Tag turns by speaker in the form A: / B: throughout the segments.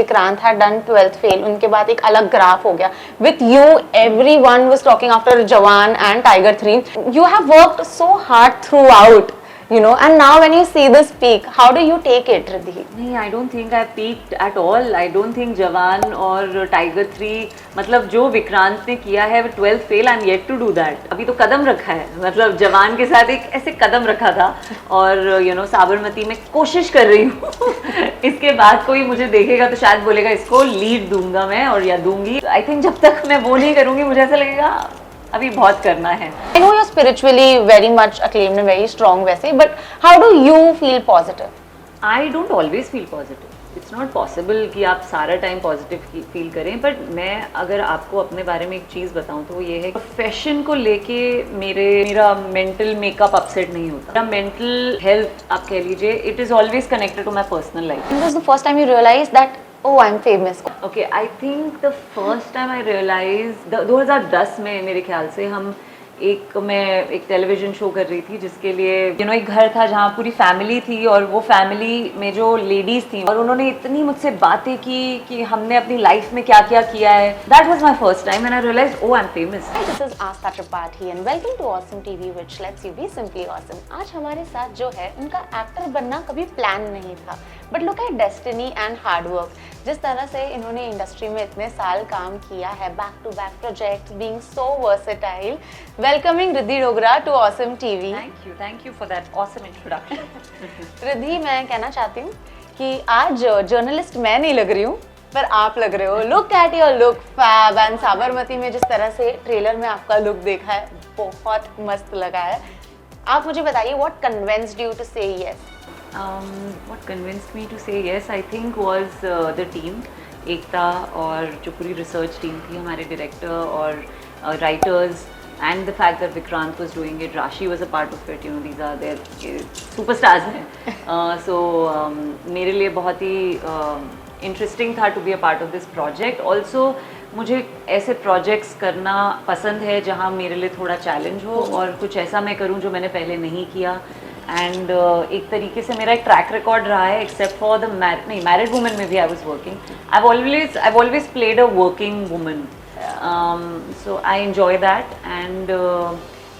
A: Vikrant had done 12th fail, उनके बाद एक अलग ग्राफ हो गया. With you, everyone was talking after Jawan and Tiger 3. You have worked so hard throughout, you know, and now when you see this peak, how do you take it, Ridhi?
B: नहीं, I don't think I peaked at all. I don't think जवान और tiger 3 मतलब जो विक्रांत ने किया है 12th fail, I am yet to do that. अभी तो कदम रखा है, मतलब जवान के साथ एक ऐसे कदम रखा था और यू नो साबरमती में कोशिश कर रही हूँ. इसके बाद कोई मुझे देखेगा तो शायद बोलेगा इसको लीड दूंगा मैं और या दूंगी. आई थिंक जब तक मैं वो नहीं करूँगी मुझे ऐसा लगेगा अभी बहुत करना है.
A: I know you're spiritually very much acclaimed and very strong वैसे, but how do you feel positive?
B: I don't always feel positive. It's not possible कि आप सारा टाइम पॉजिटिव फील करें. बट मैं अगर आपको अपने बारे में एक चीज़ बताऊं तो वो ये है प्रोफेशन को लेके मेरा मेंटल मेकअप अपसेट नहीं होता. मेरा मेंटल हेल्थ आप कह लीजिए it is always connected to my personal life.
A: When was the first time you realized that oh I'm famous?
B: Okay, I think the first time I realized 2010 में मेरे ख्याल से मैं एक टेलीविज़न शो कर रही थी जिसके लिए यू नो एक घर था जहाँ पूरी फैमिली थी और वो फैमिली में जो लेडीज़ थी और उन्होंने इतनी मुझसे बातें की कि हमने अपनी लाइफ में क्या क्या किया है. That was my first time and I realised oh I am famous.
A: This is Ask Sabarmati and welcome to Awesome TV which lets you be simply awesome. आज हमारे साथ जो है उनका एक्टर बनना कभी प्लान नहीं था, but look at destiny and hard work. जिस तरह से इन्होंने इंडस्ट्री में इतने साल काम किया है, back to back projects, being so versatile. Welcoming Riddhi Dogra to awesome TV.
B: Thank you for that awesome introduction.
A: Riddhi, मैं कहना चाहती हूँ कि आज जर्नलिस्ट मैं नहीं लग रही हूँ पर आप लग रहे हो. Look at your look fab and Sabarmati में जिस तरह से ट्रेलर में आपका लुक देखा है बहुत मस्त लगा है. आप मुझे बताइए व्हाट कन्विंस्ड यू टू से yes?
B: What convinced me to say yes, I think was the team, एकता और जो पूरी रिसर्च टीम थी, हमारे डायरेक्टर और writers, and the fact that Vikrant was doing it, Rashi was a part of it, you know, these are their superstars हैं. So मेरे लिए बहुत ही interesting था to be a part of this project. Also मुझे ऐसे projects करना पसंद है जहाँ मेरे लिए थोड़ा चैलेंज हो और कुछ ऐसा मैं करूँ जो मैंने पहले नहीं किया. एंड एक तरीके से मेरा एक ट्रैक रिकॉर्ड रहा है except for the married women में भी I was working. I always played a working woman, so I enjoy that. And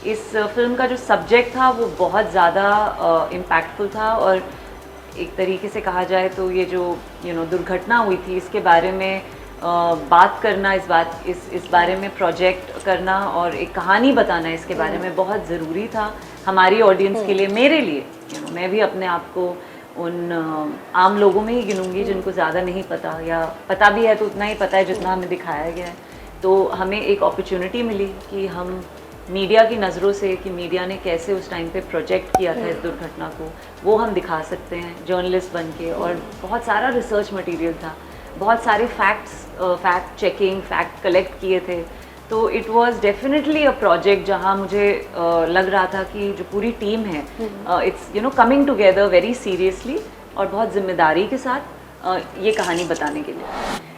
B: इस फिल्म का जो सब्जेक्ट था वो बहुत ज़्यादा इम्पैक्टफुल था और एक तरीके से कहा जाए तो ये जो दुर्घटना हुई थी इसके बारे में बात करना, इस बारे में प्रोजेक्ट करना और एक कहानी बताना इसके बारे में बहुत ज़रूरी था हमारी ऑडियंस के लिए, मेरे लिए. मैं भी अपने आप को उन आम लोगों में ही गिनूंगी जिनको ज़्यादा नहीं पता या पता भी है तो उतना ही पता है जितना हमें दिखाया गया है. तो हमें एक अपॉर्चुनिटी मिली कि हम मीडिया की नज़रों से कि मीडिया ने कैसे उस टाइम पे प्रोजेक्ट किया था इस दुर्घटना को, वो हम दिखा सकते हैं जर्नलिस्ट बन के. और बहुत सारा रिसर्च मटेरियल था, बहुत सारे फैक्ट चेकिंग, फैक्ट कलेक्ट किए थे. तो it was definitely a project जहाँ मुझे लग रहा था कि जो पूरी टीम है it's coming together very seriously और बहुत जिम्मेदारी के साथ ये कहानी बताने के लिए.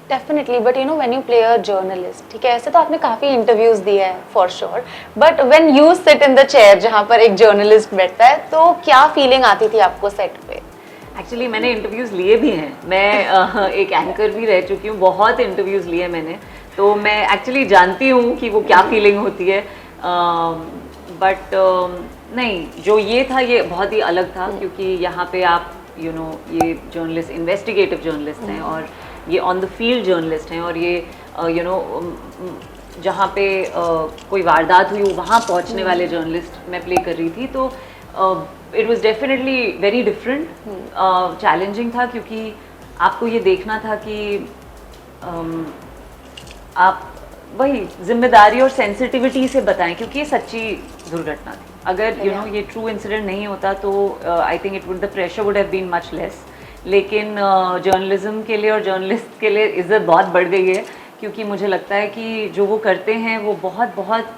A: Definitely, but when you play a journalist, ठीक है, ऐसे तो आपने काफ़ी इंटरव्यूज़ दिए हैं for sure, but when you sit in the chair जहाँ पर एक जर्नलिस्ट बैठता है तो क्या फीलिंग आती थी आपको सेट पे?
B: एक्चुअली मैंने इंटरव्यूज़ लिए भी हैं, मैं एक एंकर भी रह चुकी हूँ, बहुत इंटरव्यूज़ लिए मैंने, तो मैं एक्चुअली जानती हूँ कि वो क्या फीलिंग होती है. बट नहीं, जो ये था ये बहुत ही अलग था क्योंकि यहाँ पे आप ये जर्नलिस्ट इन्वेस्टिगेटिव जर्नलिस्ट हैं और ये ऑन द फील्ड जर्नलिस्ट हैं और ये जहाँ पे कोई वारदात हुई वहाँ पहुँचने वाले जर्नलिस्ट मैं प्ले कर रही थी. तो it was definitely very different, challenging था क्योंकि आपको ये देखना था कि आप वही जिम्मेदारी और सेंसिटिविटी से बताएं क्योंकि ये सच्ची दुर्घटना थी. अगर ये ट्रू इंसिडेंट नहीं होता तो I think it would the pressure would have been much less. लेकिन जर्नलिज्म के लिए और जर्नलिस्ट के लिए इज़्ज़त बहुत बढ़ गई है क्योंकि मुझे लगता है कि जो वो करते हैं वो बहुत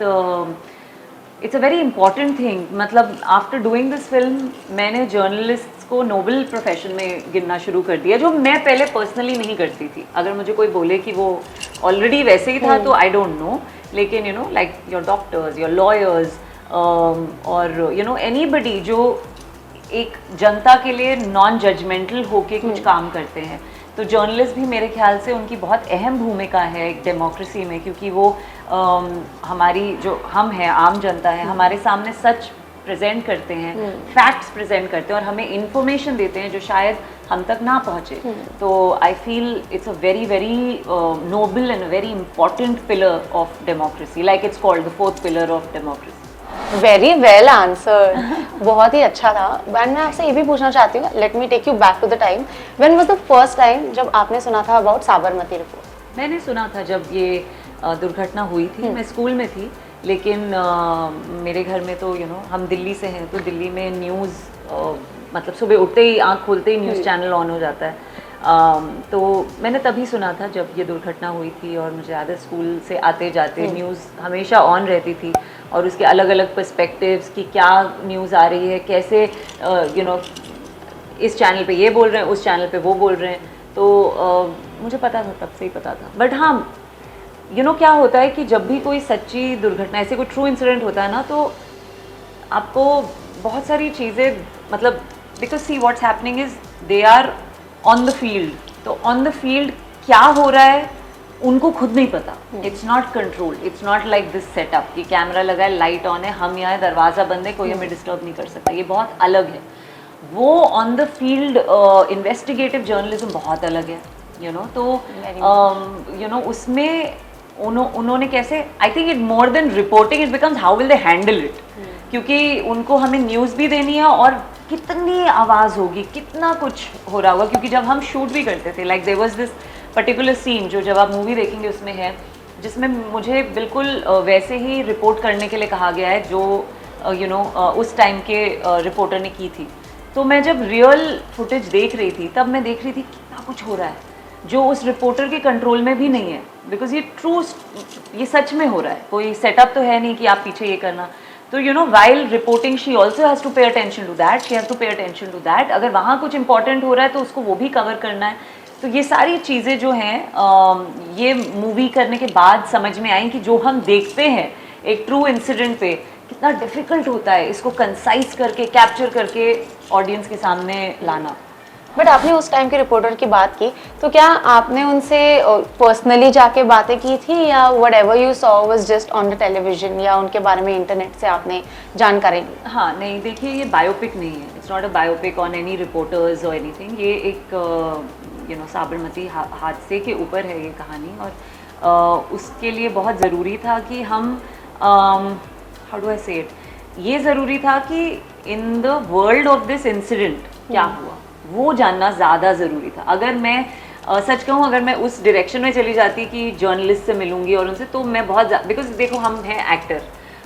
B: it's a very important thing. मतलब आफ्टर डूइंग दिस फिल्म मैंने जर्नलिस्ट को नोबल प्रोफेशन में गिनना शुरू कर दिया जो मैं पहले पर्सनली नहीं करती थी. अगर मुझे कोई बोले कि वो ऑलरेडी वैसे ही था तो आई डोंट नो, लेकिन like your doctors, your lawyers और एनीबडी जो एक जनता के लिए नॉन जजमेंटल होके कुछ काम करते हैं, तो जर्नलिस्ट भी मेरे ख्याल से उनकी बहुत अहम भूमिका है एक डेमोक्रेसी में, क्योंकि वो हमारी जो हम हैं आम जनता है, हमारे सामने सच प्रेजेंट करते हैं, फैक्ट्स प्रेजेंट करते हैं और हमें इंफॉर्मेशन देते हैं जो शायद हम तक ना पहुँचे। तो I feel it's a very very noble and very important pillar of democracy, like it's called the fourth pillar of democracy.
A: Very well answer, बहुत ही अच्छा था। एंड मैं आपसे ये भी पूछना चाहती हूँ, let me take you back to the time, when was the first time जब आपने सुना था अबाउट साबरमती रिपोर्ट?
B: मैंने सुना था जब ये दुर्घटना हुई थी, मैं स्कूल में थी, लेकिन मेरे घर में तो हम दिल्ली से हैं, तो दिल्ली में न्यूज़ मतलब सुबह उठते ही आँख खोलते ही न्यूज़ चैनल ऑन हो जाता है। तो मैंने तभी सुना था जब ये दुर्घटना हुई थी, और मुझे याद है स्कूल से आते जाते न्यूज़ हमेशा ऑन रहती थी, और उसके अलग अलग पर्सपेक्टिव्स कि क्या न्यूज़ आ रही है, कैसे इस चैनल पे ये बोल रहे हैं, उस चैनल पे वो बोल रहे हैं। तो मुझे पता था, तब से ही पता था। बट हाँ, क्या होता है कि जब भी कोई सच्ची दुर्घटना, ऐसे कोई ट्रू इंसिडेंट होता है ना, तो आपको बहुत सारी चीज़ें, मतलब because see what's happening is they are on the field, तो ऑन द फील्ड क्या हो रहा है उनको खुद नहीं पता। It's not control, it's not like this setup कि कैमरा लगा है, लाइट ऑन है, हम यहाँ दरवाज़ा बंद है, कोई हमें डिस्टर्ब नहीं कर सकता। ये बहुत अलग है। वो on the field investigative journalism बहुत अलग है, तो उसमें उन्होंने कैसे, आई think it more than reporting, it becomes how will they handle it, क्योंकि उनको हमें न्यूज़ भी देनी है और कितनी आवाज़ होगी, कितना कुछ हो रहा होगा। क्योंकि जब हम शूट भी करते थे, like there was this particular scene जो जब आप मूवी देखेंगे उसमें है, जिसमें मुझे बिल्कुल वैसे ही रिपोर्ट करने के लिए कहा गया है जो उस टाइम के रिपोर्टर ने की थी। तो मैं जब रियल फुटेज देख रही थी, तब मैं देख रही थी कितना कुछ हो रहा है जो उस रिपोर्टर के कंट्रोल में भी नहीं है, बिकॉज ये सच में हो रहा है, कोई सेटअप तो है नहीं कि आप पीछे ये करना। तो while reporting she also has to pay attention to that, she has to pay attention to that. अगर वहाँ कुछ इंपॉर्टेंट हो रहा है तो उसको वो भी कवर करना है। तो ये सारी चीज़ें जो हैं ये मूवी करने के बाद समझ में आई कि जो हम देखते हैं एक ट्रू इंसिडेंट पे, कितना डिफ़िकल्ट होता है इसको कंसाइज करके, कैप्चर करके ऑडियंस के सामने लाना।
A: बट आपने उस टाइम के रिपोर्टर की बात की, तो क्या आपने उनसे पर्सनली जाके बातें की थी, या what ever you saw was just on the television, या उनके बारे में इंटरनेट से आपने जानकारी ली?
B: हाँ, नहीं, देखिए ये बायोपिक नहीं है, it's not a biopic on any reporters और एनीथिंग। ये एक साबरमती हादसे के ऊपर है ये कहानी, और उसके लिए बहुत ज़रूरी था कि हम हाउ डू आई से इट, ये ज़रूरी था कि in the world of this incident क्या हुआ वो जानना ज़्यादा ज़रूरी था। अगर मैं सच कहूँ, अगर मैं उस डायरेक्शन में चली जाती कि जर्नलिस्ट से मिलूंगी और उनसे, तो मैं बहुत, बिकॉज देखो हम हैं एक्टर,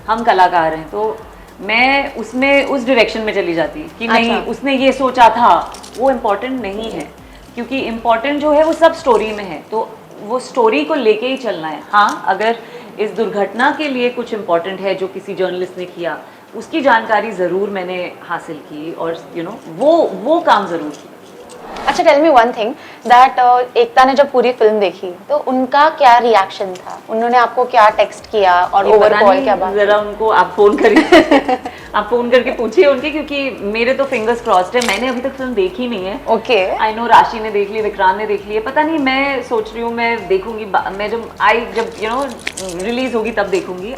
B: हम कलाकार हैं, तो मैं उसमें उस डायरेक्शन में चली जाती कि नहीं उसने ये सोचा था, वो इम्पोर्टेंट नहीं है। क्योंकि इम्पोर्टेंट जो है वो सब स्टोरी में है, तो वो स्टोरी को लेके ही चलना है। हाँ, अगर इस दुर्घटना के लिए कुछ इम्पोर्टेंट है जो किसी जर्नलिस्ट ने किया, उसकी जानकारी ज़रूर मैंने हासिल की, और वो काम ज़रूर किया।
A: अच्छा, tell me one thing that Ekta ने जब पूरी फिल्म देखी तो उनका क्या रिएक्शन था? उन्होंने आपको क्या टेक्स्ट किया और ओवर कॉल क्या बात?
B: जरा उनको आप फ़ोन करिए आप फ़ोन करके पूछिए उनके, क्योंकि मेरे तो फिंगर्स क्रॉस्ड है, मैंने अभी तक फिल्म देखी नहीं है।
A: ओके,
B: आई नो राशि ने देख ली, विक्रांत ने देख ली है, पता नहीं, मैं सोच रही हूँ मैं देखूंगी, मैं जब रिलीज होगी तब देखूंगी।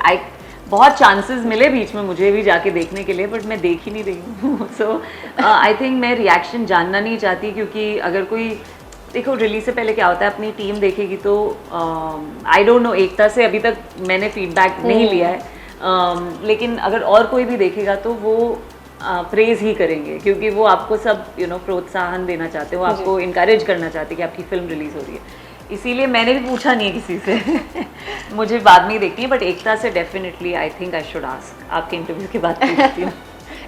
B: बहुत चांसेस मिले बीच में मुझे भी जाके देखने के लिए, बट मैं देख ही नहीं रही हूँ। सो आई थिंक मैं रिएक्शन जानना नहीं चाहती, क्योंकि अगर कोई, देखो रिलीज से पहले क्या होता है, अपनी टीम देखेगी तो आई डोंट नो, एकता से अभी तक मैंने फीडबैक नहीं लिया है, लेकिन अगर और कोई भी देखेगा तो वो प्रेज ही करेंगे, क्योंकि वो आपको सब प्रोत्साहन देना चाहते हैं, वो आपको इनकरेज करना चाहते हैं कि आपकी फिल्म रिलीज हो रही है। इसीलिए मैंने भी पूछा नहीं है किसी से मुझे बाद में ही देखनी है, बट एकता से definitely I think I should ask, आपके इंटरव्यू के बाद पूछती हूँ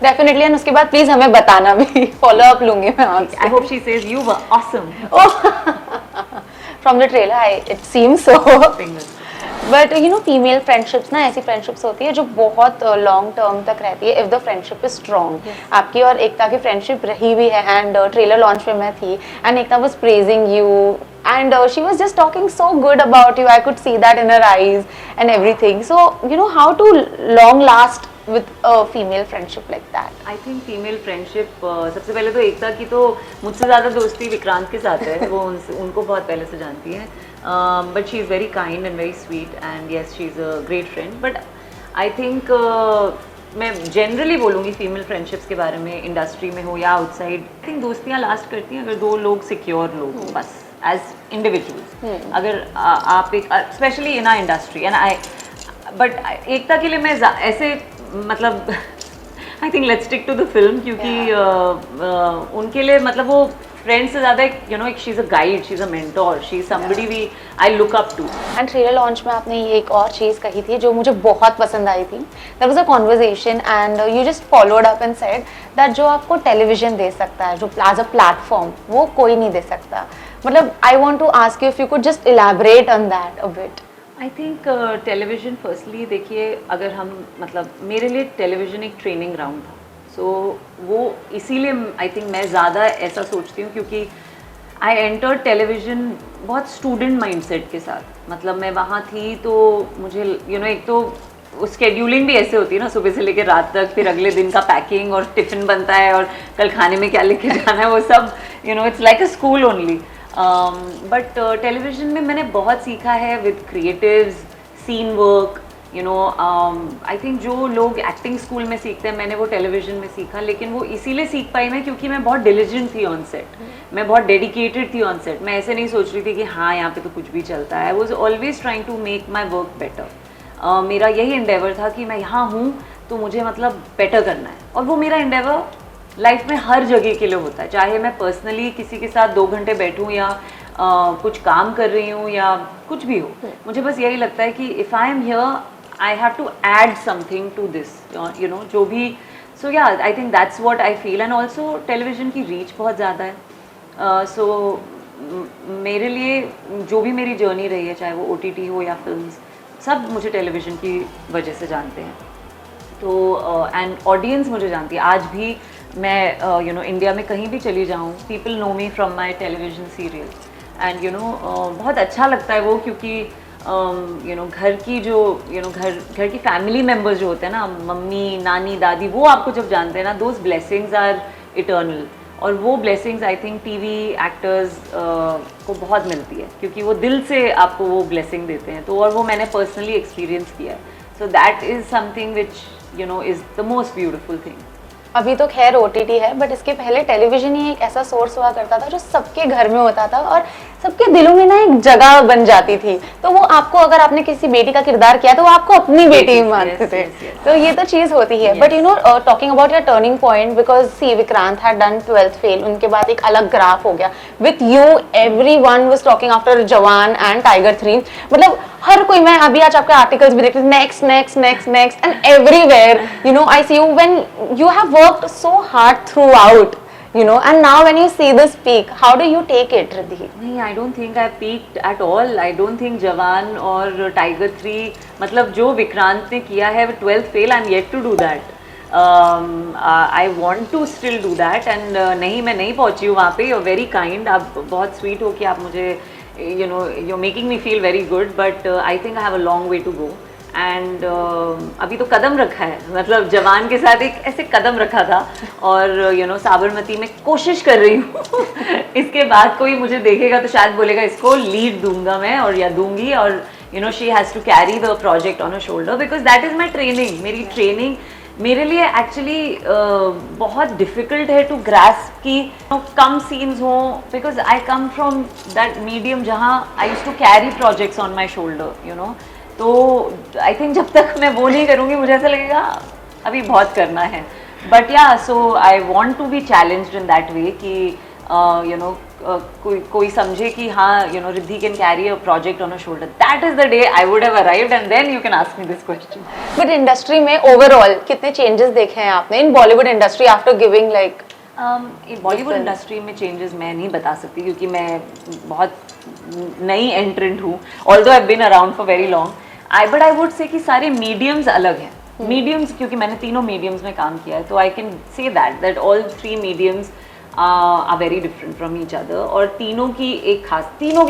A: डेफिनेटली, एंड उसके बाद प्लीज हमें बताना भी, फॉलो अप लूंगी मैं आपसे।
B: I hope she says you were awesome
A: from the trailer, it seems so. But female friendships ना, ऐसी फ्रेंडशिप्स होती है जो बहुत लॉन्ग टर्म तक रहती है, if the friendship is strong. आपकी और एकता की फ्रेंडशिप रही भी है, एंड ट्रेलर लॉन्च में मैं थी, and Ekta was praising you, and she was just talking so good about you. I could see that in her eyes and everything. So how to long last with a female friendship like that?
B: I think female friendship सबसे पहले तो एकता की तो मुझसे ज़्यादा दोस्ती विक्रांत के साथ है, वो उनको बहुत पहले से जानती है, but she is very kind and very sweet and yes she is a great friend. But I think मैं जनरली बोलूँगी फीमेल फ्रेंडशिप्स के बारे में, इंडस्ट्री में हो या आउटसाइड, आई थिंक दोस्तियाँ लास्ट करती हैं अगर दो लोग सिक्योर लोग हों बस एज इंडिविजुअल्स. अगर आप एक specially in uh industry and I, but Ekta के लिए मैं ऐसे मतलब I think let's stick to the film, क्योंकि उनके लिए मतलब वो फ्रेंड से ज़्यादा you know she is a guide, she is a mentor, she is somebody we I look up to.
A: And trailer launch में आपने ये एक और चीज़ कही थी जो मुझे बहुत पसंद आई थी. There was a conversation and you just followed up and said that जो आपको टेलीविजन दे सकता है, जो एज अ प्लेटफॉर्म, वो कोई नहीं दे सकता. मतलब I want to ask you if you could just elaborate on that a bit.
B: I think television firstly देखिए, अगर हम मतलब मेरे लिए टेलीविज़न एक ट्रेनिंग ग्राउंड था, सो वो इसीलिए आई थिंक मैं ज़्यादा ऐसा सोचती हूँ, क्योंकि आई एंटर टेलीविज़न बहुत स्टूडेंट माइंडसेट के साथ. मतलब मैं वहाँ थी तो मुझे यू नो एक तो स्केड्यूलिंग भी ऐसे होती है ना, सुबह से लेकर रात तक, फिर अगले दिन का पैकिंग और टिफ़िन बनता है और कल खाने में क्या लेके जाना है, वो सब you know it's like a school only. But television में मैंने बहुत सीखा है with creatives, scene work, you know I think जो लोग एक्टिंग स्कूल में सीखते हैं मैंने वो टेलीविज़न में सीखा. लेकिन वो इसीलिए सीख पाई मैं क्योंकि मैं बहुत डिलिजेंट थी ऑन सेट, मैं बहुत डेडिकेटेड थी ऑन सेट. मैं ऐसे नहीं सोच रही थी कि हाँ यहाँ पे तो कुछ भी चलता है. I was always trying to make my work better. मेरा यही इंडेवर था कि मैं यहाँ हूँ तो मुझे मतलब बेटर करना है, और वो मेरा इंडेवर लाइफ में हर जगह के लिए होता है. चाहे मैं पर्सनली किसी के साथ 2 घंटे बैठूं या कुछ काम कर रही हूँ या कुछ भी हो, मुझे बस यही लगता है कि if I am here I have to add something to this, you know जो भी. So yeah I think that's what I feel. And also television की रीच बहुत ज़्यादा है. सो मेरे लिए जो भी मेरी जर्नी रही है, चाहे वो OTT हो या फिल्म्स, सब मुझे टेलीविज़न की वजह से जानते हैं. तो एंड ऑडियंस मुझे जानती है. आज भी मैं यू नो इंडिया में कहीं भी चली जाऊँ, people know me from my television serial. And you know बहुत अच्छा लगता है वो, क्योंकि यू नो घर की जो यू नो घर की फैमिली मेम्बर्स जो होते हैं ना, मम्मी, नानी, दादी, वो आपको जब जानते हैं ना, दोज ब्लेसिंग्स आर इटर्नल. और वो blessings I think TV actors को बहुत मिलती है, क्योंकि वो दिल से आपको वो ब्लेसिंग देते हैं. तो और वो मैंने पर्सनली एक्सपीरियंस किया है. So that is something which you know is the most beautiful thing.
A: अभी तो खैर OTT है, बट इसके पहले टेलीविजन ही एक ऐसा सोर्स हुआ करता था जो सबके घर में होता था और सबके दिलों में ना एक जगह बन जाती थी. तो वो आपको, अगर आपने किसी बेटी का किरदार किया तो वो आपको अपनी बेटी ही मानते थे. तो ये तो चीज़ होती है. But you know talking about your turning point, because see Vikrant had done 12th fail, उनके बाद एक अलग ग्राफ हो गया. With you everyone was talking after Jawan and Tiger 3. मतलब हर कोई, मैं अभी आज आपके आर्टिकल्स भी देखती हूँ, next next next next and everywhere you know I see you when you have worked so hard throughout, you know, and now when you see this peak, how do you take it, Ridhi?
B: नहीं, I don't think I peaked at all. I don't think जवान और tiger 3, मतलब जो विक्रांत ने किया है 12th fail, I'm yet to do that. I want to still do that. And नहीं, मैं नहीं पहुंची हूँ वहाँ पे. You're very kind. आप बहुत sweet हो कि आप मुझे you know you're making me feel very good. But I think I have a long way to go. And अभी तो कदम रखा है, मतलब जवान के साथ एक ऐसे कदम रखा था, और यू नो साबरमती में कोशिश कर रही हूँ. इसके बाद कोई मुझे देखेगा तो शायद बोलेगा इसको लीड दूंगा मैं, और या दूंगी, और you know she has to carry the project on a shoulder, because that is my training. मेरी ट्रेनिंग मेरे लिए एक्चुअली बहुत डिफ़िकल्ट है टू ग्रास्प कि कम सीन्स हों, because I come from that medium जहाँ I used to carry projects on my shoulder, you know. तो आई थिंक जब तक मैं वो नहीं करूँगी मुझे ऐसा लगेगा अभी बहुत करना है. बट या so I want to be challenged in that way कि यू नो कोई समझे कि हाँ you know Riddhi can carry a project on a shoulder. That is the day I would have arrived and then you can ask me this question.
A: But industry में overall कितने changes देखे हैं आपने in Bollywood industry after giving like?
B: Bollywood industry में changes मैं नहीं बता सकती, क्योंकि मैं बहुत नई एंट्रेंट हूँ, although I have been around for very long. But I would say कि सारे मीडियम्स अलग हैं. मीडियम्स क्योंकि मैंने तीनों मीडियम्स में काम किया है, तो I can say that all 3 mediums are very different from each other, और तीनों की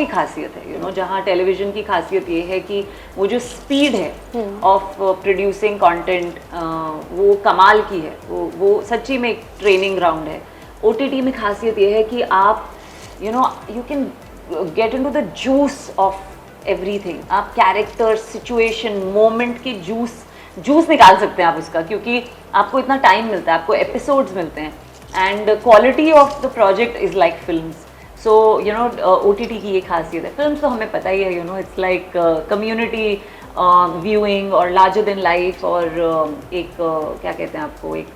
B: खासियत है, you know, जहाँ टेलीविजन की खासियत ये है कि वो जो स्पीड है ऑफ प्रोड्यूसिंग कंटेंट वो कमाल की है, वो सच्ची में एक ट्रेनिंग ग्राउंड है। OTT में खासियत ये है कि आप you know you can get into the juice of everything, आप कैरेक्टर, सिचुएशन, मोमेंट की जूस निकाल सकते हैं आप उसका, क्योंकि आपको इतना टाइम मिलता है, आपको एपिसोड्स मिलते हैं, and quality of the project is like films. So you know OTT की ये खासियत है। फिल्म तो हमें पता ही है, you know it's like community viewing और लार्जर देन लाइफ, और एक क्या कहते हैं आपको, एक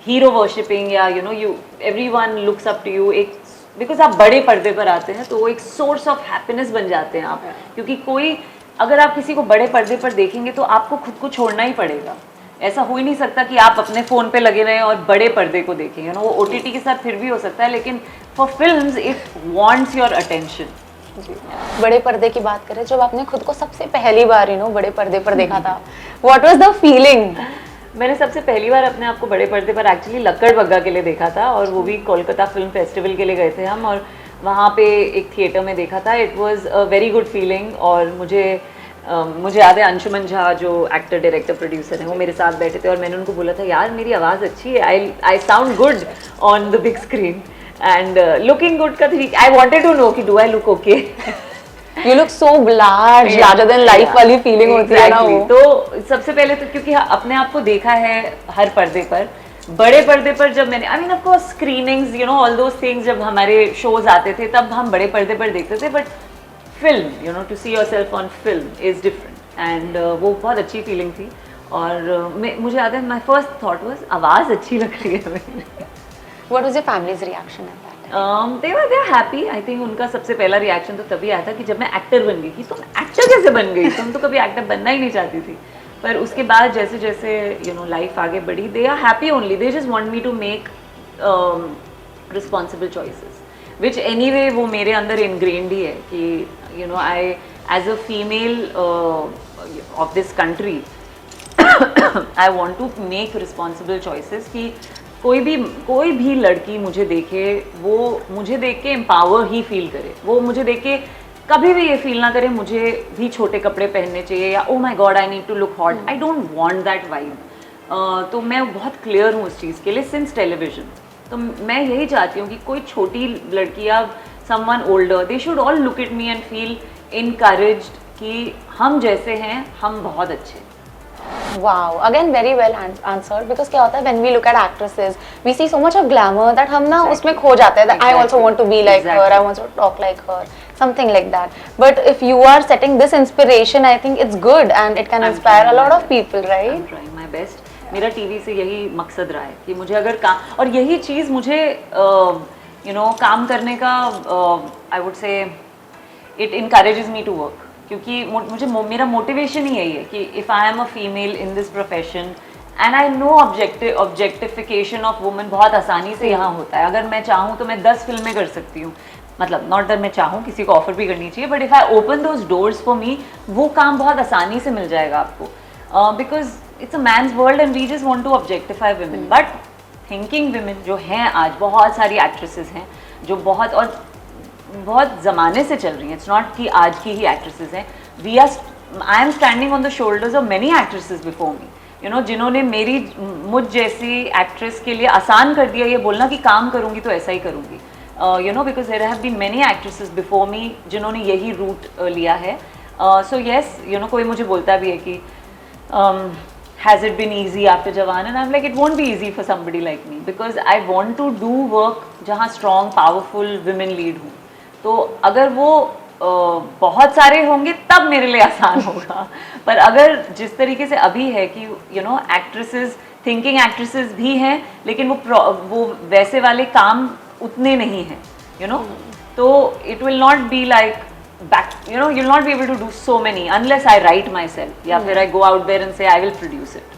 B: हीरो वर्शिपिंग, या you know everyone looks up to you, एक बिकॉज आप बड़े पर्दे पर आते हैं तो वो एक सोर्स ऑफ हैप्पीनेस बन जाते हैं आप, क्योंकि अगर आप किसी को बड़े पर्दे पर देखेंगे तो आपको खुद को छोड़ना ही पड़ेगा। ऐसा हो ही नहीं सकता कि आप अपने फ़ोन पे लगे रहें और बड़े पर्दे को देखें, यू नो वो OTT के साथ फिर भी हो सकता है, लेकिन for films it wants your attention.
A: बड़े पर्दे की बात करें, जब आपने खुद को सबसे पहली बार बड़े पर्दे पर देखा था, व्हाट वाज द फीलिंग?
B: मैंने सबसे पहली बार अपने आप को बड़े पर्दे पर एक्चुअली लक्कड़ बग्गा के लिए देखा था, और वो भी कोलकाता फिल्म फेस्टिवल के लिए गए थे हम, और वहाँ पे एक थिएटर में देखा था। It was a very good feeling, और मुझे याद है अंशुमन झा जो एक्टर, डायरेक्टर, प्रोड्यूसर हैं, वो मेरे साथ बैठे थे, और मैंने उनको बोला था यार मेरी आवाज़ अच्छी है, I sound good on the big screen, and looking good का तरीका, आई वांटेड टू नो कि do I look okay.
A: You look so large, larger than life वाली फीलिंग होती है ना वो।
B: तो सबसे पहले तो क्योंकि अपने आप को देखा है हर पर्दे पर, बड़े पर्दे पर जब मैंने, I mean of course screenings, you know all those things, जब हमारे शोज आते थे तब हम बड़े पर्दे पर देखते थे, but film, you know to see yourself on film is different, and वो बहुत अच्छी फीलिंग थी। और मुझे याद है माय फर्स्ट थॉट वाज आवाज़ अच्छी लग रही है मेरी।
A: What was your family's reaction at that?
B: they were happy. I think उनका सबसे पहला रिएक्शन तो तभी आया था कि जब मैं एक्टर बन गई कि तुम एक्टर कैसे बन गई, तुम तो कभी एक्टर बनना ही नहीं चाहती थी। पर उसके बाद जैसे जैसे यू नो लाइफ आगे बढ़ी, they are happy only, they just want me to make responsible choices, which anyway वो मेरे अंदर इनग्रेन्ड ही है कि you know I as a female of this country I want to make responsible choices कि कोई भी लड़की मुझे देखे, वो मुझे देख के एम्पावर ही फील करे, वो मुझे देख के कभी भी ये फील ना करे मुझे भी छोटे कपड़े पहनने चाहिए या oh my god I need to look hot, I don't want that vibe. तो मैं बहुत क्लियर हूँ उस चीज़ के लिए सिंस टेलीविजन। तो मैं यही चाहती हूँ कि कोई छोटी लड़की या someone older, they should all look at me and feel encouraged कि हम जैसे हैं, हम बहुत अच्छे।
A: Wow, again very well answered, because क्या होता है when we look at actresses, we see so much of glamour that हम ना उसमें खो जाते हैं, that I also want to be like her, I want to talk like her, something like that. But if you are setting this inspiration, I think it's good and it can inspire a lot of people, right? I'm
B: trying my best. मेरा TV से यही मकसद रहा है कि मुझे अगर काम, और यही चीज़ मुझे you know काम करने का I would say it encourages me to work, क्योंकि मुझे मेरा मोटिवेशन ही यही है कि if I am a female in this profession and I know objectification of women बहुत आसानी से यहाँ होता है। अगर मैं चाहूँ तो मैं 10 फिल्में कर सकती हूँ, मतलब नॉट दैट मैं चाहूँ, किसी को ऑफर भी करनी चाहिए, but if I open those doors for me, वो काम बहुत आसानी से मिल जाएगा आपको, because it's a man's world and we just want to objectify women. But thinking women जो हैं आज, बहुत सारी एक्ट्रेसेस हैं जो बहुत ज़माने से चल रही हैं, इट्स नॉट कि आज की ही एक्ट्रेसेस हैं। I am standing on the shoulders of many actresses before me, you know, जिन्होंने मुझ जैसी एक्ट्रेस के लिए आसान कर दिया ये बोलना कि काम करूँगी तो ऐसा ही करूँगी, you know, because there have been many actresses before me जिन्होंने यही रूट लिया है। सो येस, यू नो, कोई मुझे बोलता भी है कि has it been easy after Jawan, and I'm like it won't be easy for somebody like me because I want to do work जहाँ strong powerful women lead हूँ। तो अगर वो बहुत सारे होंगे तब मेरे लिए आसान होगा, पर अगर जिस तरीके से अभी है कि you no actresses, thinking actresses भी हैं, लेकिन वो वैसे वाले काम उतने नहीं हैं, यू नो, तो it will not be like back, you know, you'll not be able to do so many unless I write myself या फिर I go out there and say I will produce it.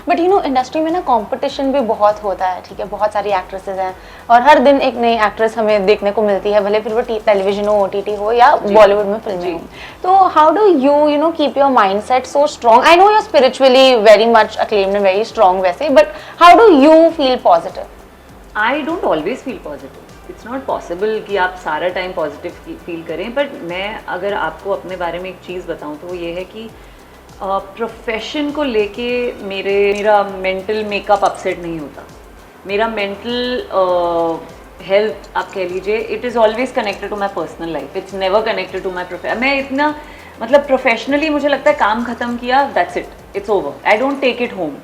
A: But you know industry में ना competition भी बहुत होता है, ठीक है, बहुत सारी एक्ट्रेसेस हैं और हर दिन एक नई एक्ट्रेस हमें देखने को मिलती है, भले फिर वो टेलीविजन हो, OTT हो या बॉलीवुड में फिल्में हो। तो how do you know keep your mind set so strong? I know you are spiritually very much acclaimed and very strong वैसे, but how do you feel positive?
B: I don't always feel positive, it's not possible कि आप सारा time positive feel करें, but मैं अगर आपको अपने बारे में एक चीज़ बताऊं तो वो ये है कि प्रोफेशन को लेके मेरा मेंटल मेकअप अपसेट नहीं होता, मेरा मेंटल हेल्थ आप कह लीजिए, it is always connected to my personal life, it's never connected to my profession. मैं इतना मतलब प्रोफेशनली मुझे लगता है काम खत्म किया, that's it, it's over, I don't take it home.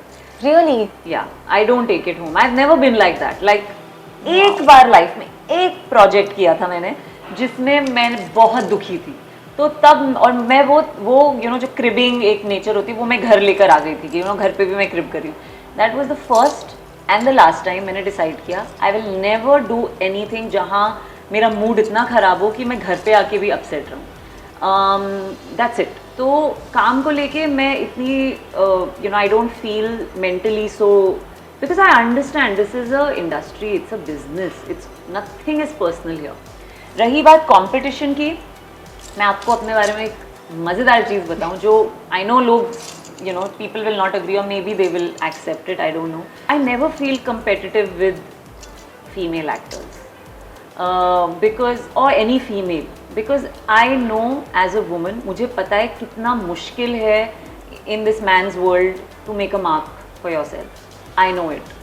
A: Really?
B: Yeah I don't take it home, I have never been like that. Like एक बार लाइफ में एक प्रोजेक्ट किया था मैंने जिसमें मैं बहुत दुखी थी, तो तब और मैं वो जो क्रिबिंग एक नेचर होती है वो मैं घर लेकर आ गई थी कि घर पे भी मैं क्रिब कर रही हूँ। That was the first and the last time मैंने डिसाइड किया I will never do anything जहाँ मेरा मूड इतना ख़राब हो कि मैं घर पे आके भी अपसेट रहूँ। That's it. तो काम को लेके मैं इतनी आई don't feel mentally so, because I understand this is a industry, it's a business, it's nothing is personal here. रही बात कॉम्पिटिशन की, मैं आपको अपने बारे में एक मज़ेदार चीज़ बताऊं जो आई नो लोग people will not agree or maybe they will accept it, I don't know. I never feel competitive with female actors because or any female, because I know as a woman मुझे पता है कितना मुश्किल है in this man's world to make a mark for yourself. I know it.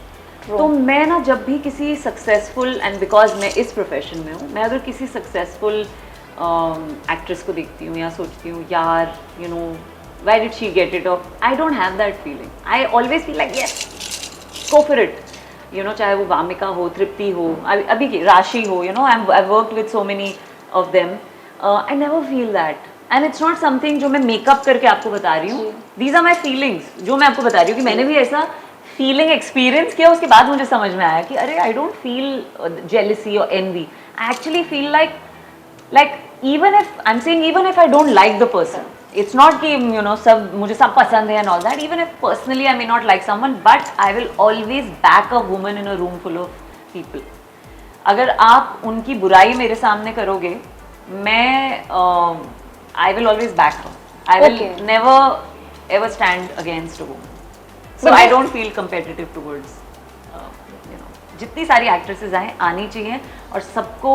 B: तो मैं ना जब भी किसी सक्सेसफुल, एंड बिकॉज मैं इस प्रोफेशन में हूँ, मैं अगर किसी सक्सेसफुल एक्ट्रेस को देखती हूँ या सोचती हूँ यार why did she get it, or I don't have that feeling. I always feel like yes, go for it. चाहे वो वामिका हो, तृप्ति हो, अभी की राशि हो, I've worked with so many of them. I never feel that, and it's not something जो मैं मेकअप करके आपको बता रही हूँ. These are my feelings जो मैं आपको बता रही हूँ कि मैंने भी ऐसा फीलिंग एक्सपीरियंस किया, उसके बाद मुझे समझ में आया कि अरे आई डोंट फील जेलसी और envy, I actually feel like even if I don't like the person, it's not कि सब मुझे सब पसंद है and all that, even if personally I may not like someone, but I will always back a woman in a room full of people. अगर आप उनकी बुराई मेरे सामने करोगे, मैं I will always back her. I will never ever stand against a woman. So I don't feel competitive towards जितनी सारी एक्ट्रेसेस आनी चाहिए, और सबको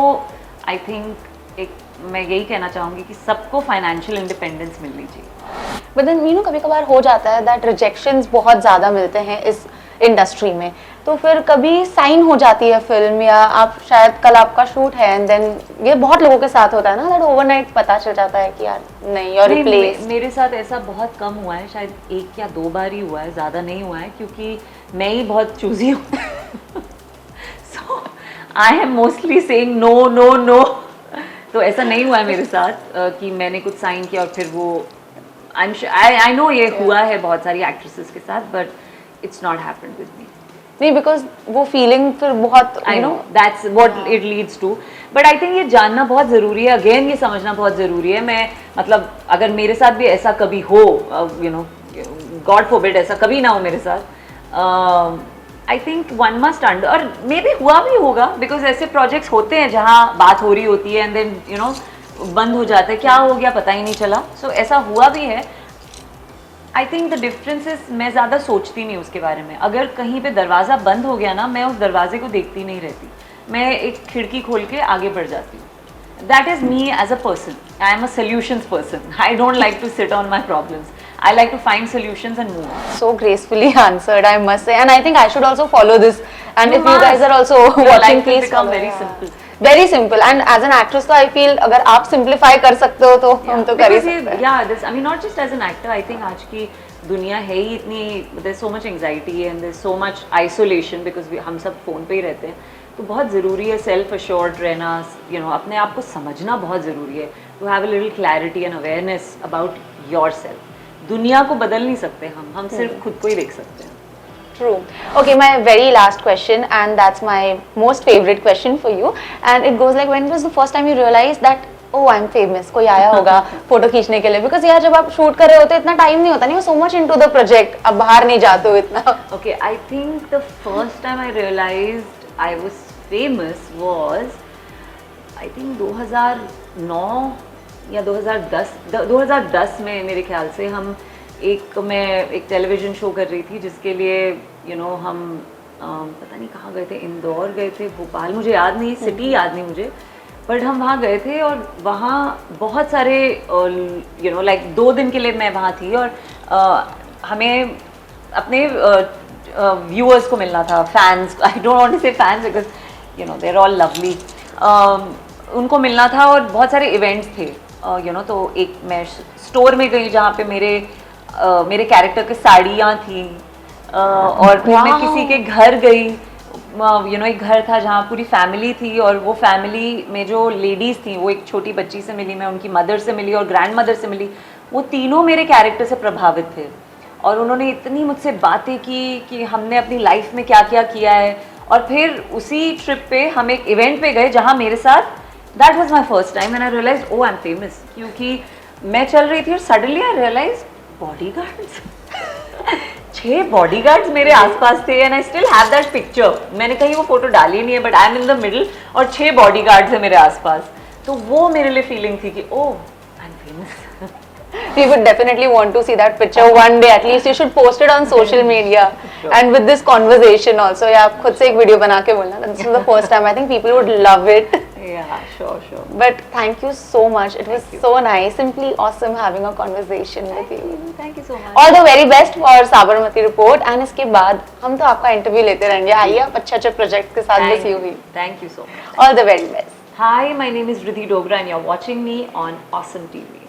B: आई थिंक एक मैं यही कहना चाहूँगी कि सबको फाइनेंशियल इंडिपेंडेंस मिलनी चाहिए।
A: बट देन कभी कभार हो जाता है दैट रिजेक्शंस बहुत ज़्यादा मिलते हैं इस इंडस्ट्री में, तो फिर कभी साइन हो जाती है फिल्म, या आप शायद कल आपका शूट है एंड देन ये बहुत लोगों के साथ होता है ना, दैट ओवरनाइट पता चल जाता है कि यार नहीं, और रिप्लेस।
B: मेरे साथ ऐसा बहुत कम हुआ है, शायद 1 या 2 बार ही हुआ है, ज़्यादा नहीं हुआ है, क्योंकि मैं ही बहुत चूजी हूँ। So I am mostly saying no no no. तो ऐसा नहीं हुआ है मेरे साथ कि मैंने कुछ साइन किया और फिर वो आई नो ये हुआ है बहुत सारी एक्ट्रेसेस के साथ, but it's not happened with me.
A: नहीं, बिकॉज वो फीलिंग फिर बहुत
B: I know that's what it leads to, but I think ये जानना बहुत ज़रूरी है, अगेन ये समझना बहुत ज़रूरी है। मैं मतलब अगर मेरे साथ भी ऐसा कभी हो, गॉड फॉरबिड ऐसा कभी ना हो मेरे साथ, I think one must under, और मे बी हुआ भी होगा, बिकॉज ऐसे प्रोजेक्ट्स होते हैं जहाँ बात हो रही होती है एंड देन बंद हो जाता है, क्या हो गया पता ही नहीं चला। सो ऐसा हुआ भी है। I think the difference is मैं ज़्यादा सोचती नहीं उसके बारे में। अगर कहीं पे दरवाज़ा बंद हो गया ना, मैं उस दरवाजे को देखती नहीं रहती, मैं एक खिड़की खोल के आगे बढ़ जाती हूँ। That is me as a person, I am a solutions person, I don't like to sit on my problems, I like to find solutions and move on.
A: So gracefully answered, I must say, and I think I should also follow this. And
B: You
A: if you guys are also
B: Your
A: watching,
B: life will
A: please
B: become
A: follow.
B: very
A: Yeah.
B: simple.
A: Very simple. And as an actress, तो I feel अगर आप simplify कर सकते हो तो हम तो कर ही सकते हैं.
B: Yeah, this I mean not just as an actor. I think आज की दुनिया है ही इतनी, there's so much anxiety and there's so much isolation because हम सब फोन पे ही रहते हैं, तो बहुत ज़रूरी है सेल्फ assured रहना, अपने आप को समझना बहुत ज़रूरी है, to have a little clarity and awareness about yourself. दुनिया को बदल नहीं सकते हम सिर्फ खुद को ही देख सकते हैं।
A: True. Okay, my very last question, and that's my most favorite question for you, and it goes like, when was the first time you realized that oh I'm famous? कोई आया होगा फोटो खींचने के लिए, because यार जब आप shoot कर रहे होते इतना टाइम नहीं होता, नहीं, so much into the project, अब बाहर नहीं जाते हो इतना।
B: Okay, I think the first time I realized I was famous was I think 2009 या 2010 में मेरे ख्याल से मैं एक टेलीविज़न शो कर रही थी जिसके लिए हम पता नहीं कहाँ गए थे, इंदौर गए थे, भोपाल, मुझे याद नहीं, सिटी याद नहीं मुझे, बट हम वहाँ गए थे और वहाँ बहुत सारे लाइक 2 दिन के लिए मैं वहाँ थी और हमें अपने व्यूअर्स को मिलना था, fans, I don't want to say fans because they are all lovely, उनको मिलना था और बहुत सारे इवेंट्स थे तो एक मैं स्टोर में गई जहाँ पे मेरे कैरेक्टर की साड़ियाँ थी, और फिर मैं किसी के घर गई, एक घर था जहाँ पूरी फैमिली थी और वो फैमिली में जो लेडीज़ थी वो एक छोटी बच्ची से मिली, मैं उनकी मदर से मिली और ग्रैंड मदर से मिली, वो तीनों मेरे कैरेक्टर से प्रभावित थे और उन्होंने इतनी मुझसे बातें की कि हमने अपनी लाइफ में क्या क्या किया है। और फिर उसी ट्रिप पे हम एक इवेंट पे गए जहाँ मेरे साथ, that was my first time and I realise oh I am famous, क्योंकि मैं चल रही थी और suddenly I realise bodyguards 6 bodyguards मेरे आसपास थे and I still have that picture, मैंने कहीं वो फोटो डाली नहीं है but I am in the middle और 6 बॉडीगार्ड्स है मेरे आसपास, तो वो मेरे लिए फीलिंग थी कि oh I am famous.
A: We would definitely want to see that picture one day at least. You should post it on social media
B: Sure.
A: and with this conversation also. या आप खुद से एक वीडियो बना के बोलना. This is the first time. I think people would love it.
B: Yeah, sure.
A: But thank you so much. It was so nice, simply awesome having a conversation with you.
B: Thank you so much.
A: All the very best for Sabarmati report. And इसके बाद हम तो आपका interview लेते रहेंगे. आइए आप अच्छे प्रोजेक्ट के साथ बसी हुई.
B: Thank you so much.
A: All the very best.
B: Hi, my name is Ridhi Dogra and you're watching me on Awesome TV.